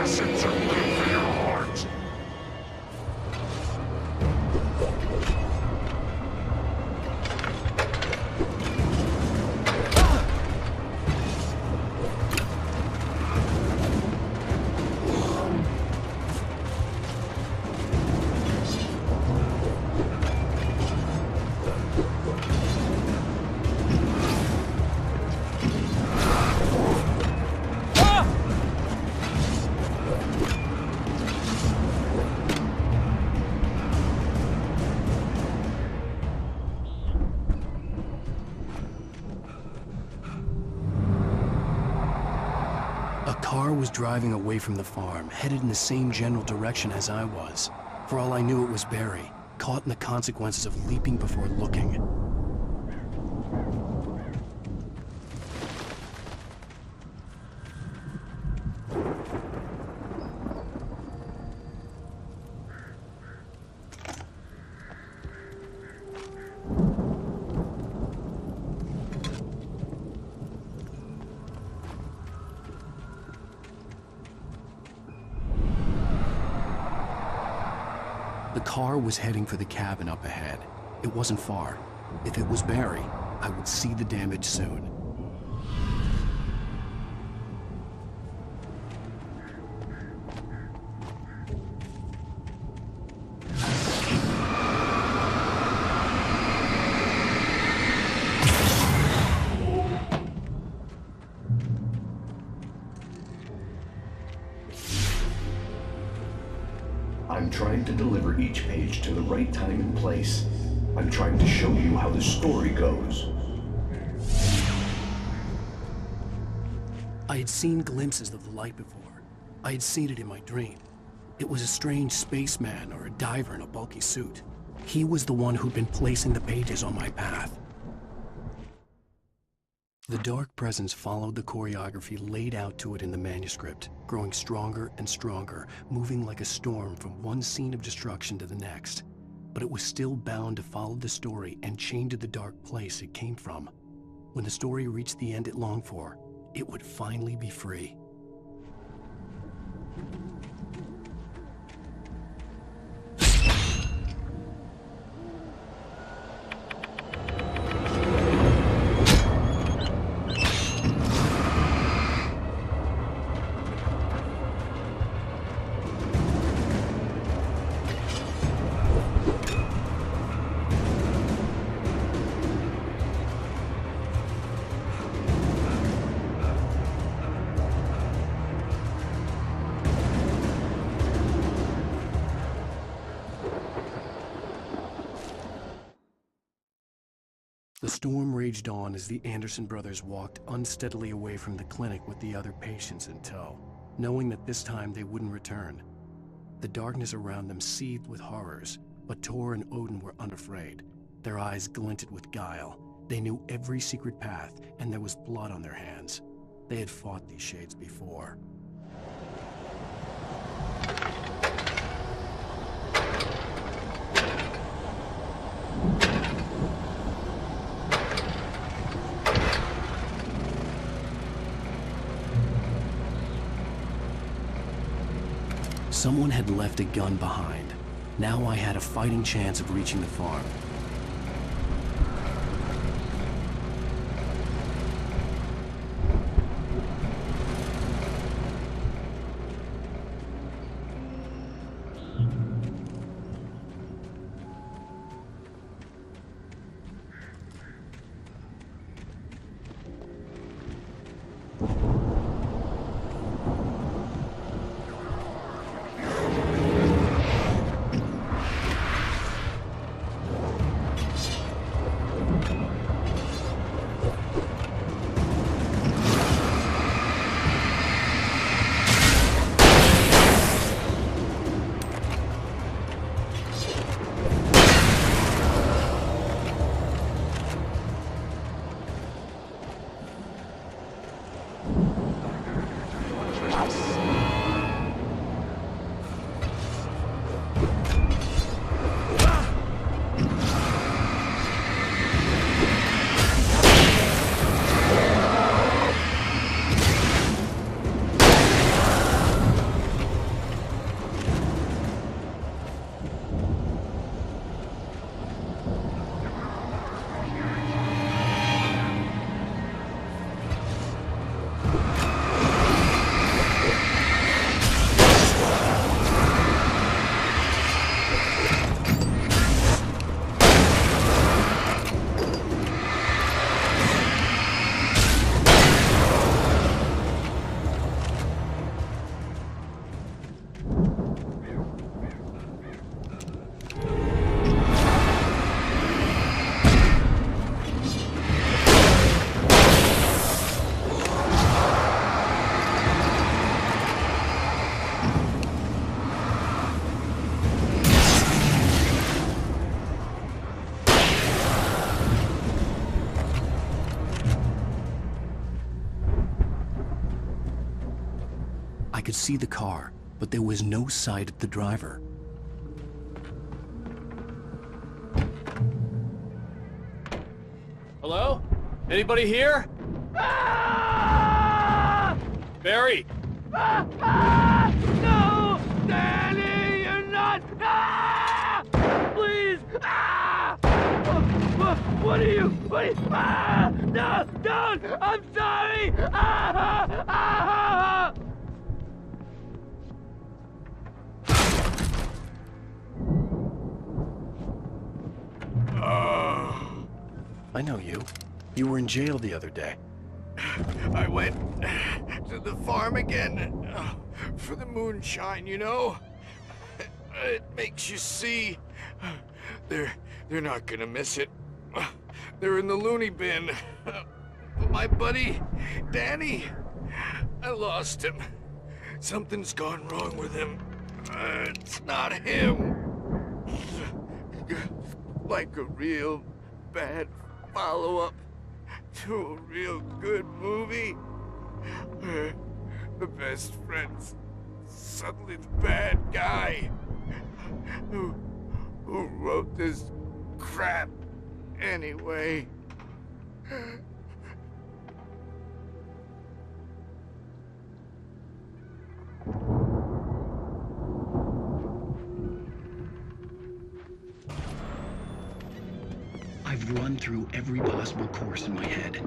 acid to live your heart. A car was driving away from the farm, headed in the same general direction as I was. For all I knew, it was Barry, caught in the consequences of leaping before looking. The car was heading for the cabin up ahead. It wasn't far. If it was Barry, I would see the damage soon. I'm trying to deliver each page to the right time and place. I'm trying to show you how the story goes. I had seen glimpses of the light before. I had seen it in my dream. It was a strange spaceman or a diver in a bulky suit. He was the one who'd been placing the pages on my path. The dark presence followed the choreography laid out to it in the manuscript, growing stronger and stronger, moving like a storm from one scene of destruction to the next. But it was still bound to follow the story and chained to the dark place it came from. When the story reached the end it longed for, it would finally be free. The storm raged on as the Anderson brothers walked unsteadily away from the clinic with the other patients in tow, knowing that this time they wouldn't return. The darkness around them seethed with horrors, but Tor and Odin were unafraid. Their eyes glinted with guile. They knew every secret path, and there was blood on their hands. They had fought these shades before. Someone had left a gun behind. Now I had a fighting chance of reaching the farm. could see the car, but there was no sight of the driver. Hello? Anybody here? Ah! Barry! No! Danny, you're not! Ah! Please! Ah! What are you? Ah! No! Don't! I'm sorry! Ah! Ah! I know you. You were in jail the other day. I went to the farm again for the moonshine, you know? It makes you see. They're not gonna miss it. They're in the loony bin. My buddy, Danny, I lost him. Something's gone wrong with him. It's not him. Like a real bad follow-up to a real good movie. The best friend's suddenly the bad guy. Who wrote this crap anyway? I've run through every possible course in my head.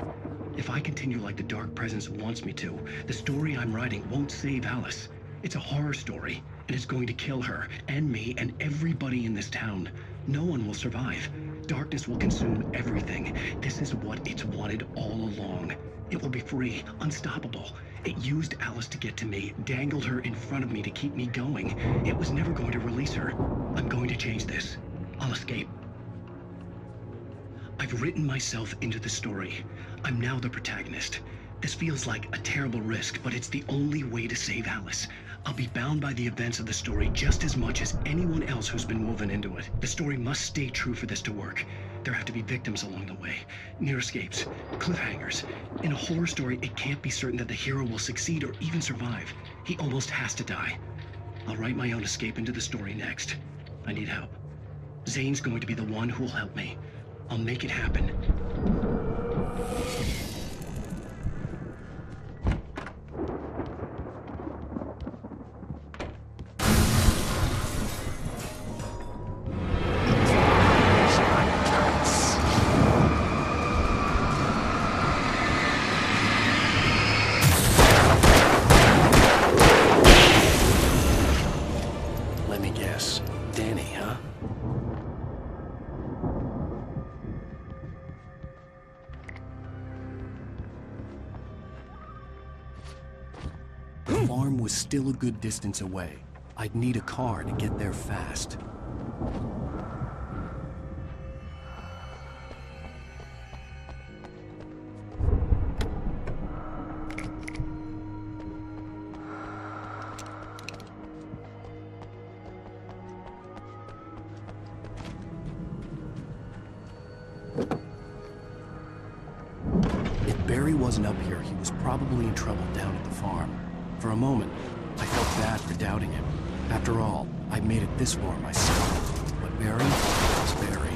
If I continue like the Dark Presence wants me to, the story I'm writing won't save Alice. It's a horror story, and it's going to kill her, and me, and everybody in this town. No one will survive. Darkness will consume everything. This is what it's wanted all along. It will be free, unstoppable. It used Alice to get to me, dangled her in front of me to keep me going. It was never going to release her. I'm going to change this. I'll escape. I've written myself into the story. I'm now the protagonist. This feels like a terrible risk, but it's the only way to save Alice. I'll be bound by the events of the story just as much as anyone else who's been woven into it. The story must stay true for this to work. There have to be victims along the way, near escapes, cliffhangers. In a horror story, it can't be certain that the hero will succeed or even survive. He almost has to die. I'll write my own escape into the story next. I need help. Zane's going to be the one who will help me. I'll make it happen. Let me guess. Danny, huh? The farm was still a good distance away. I'd need a car to get there fast. If Barry wasn't up here, he was probably in trouble down at the farm. For a moment, I felt bad for doubting him. After all, I made it this far myself. But Barry was Barry.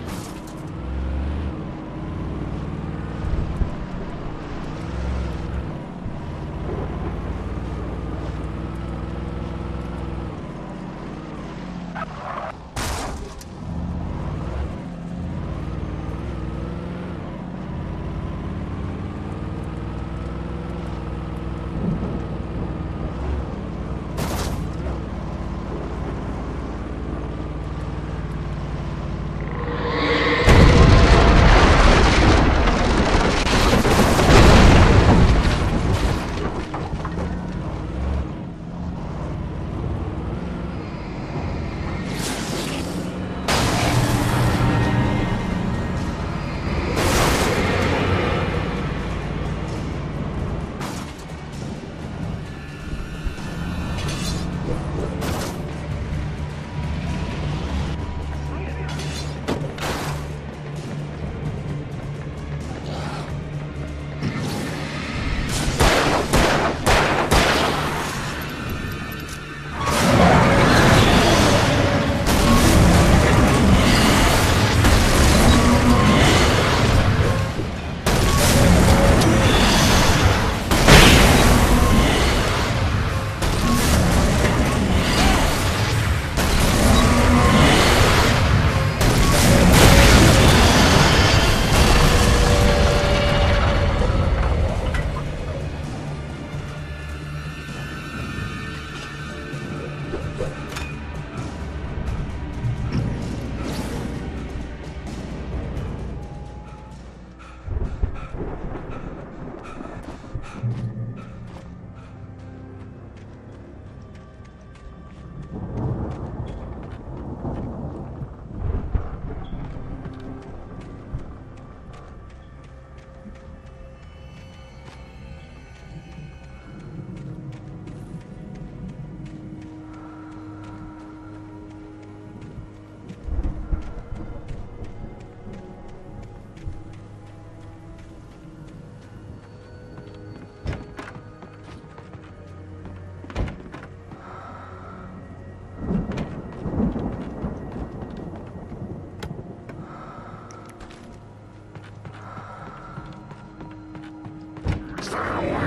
coward!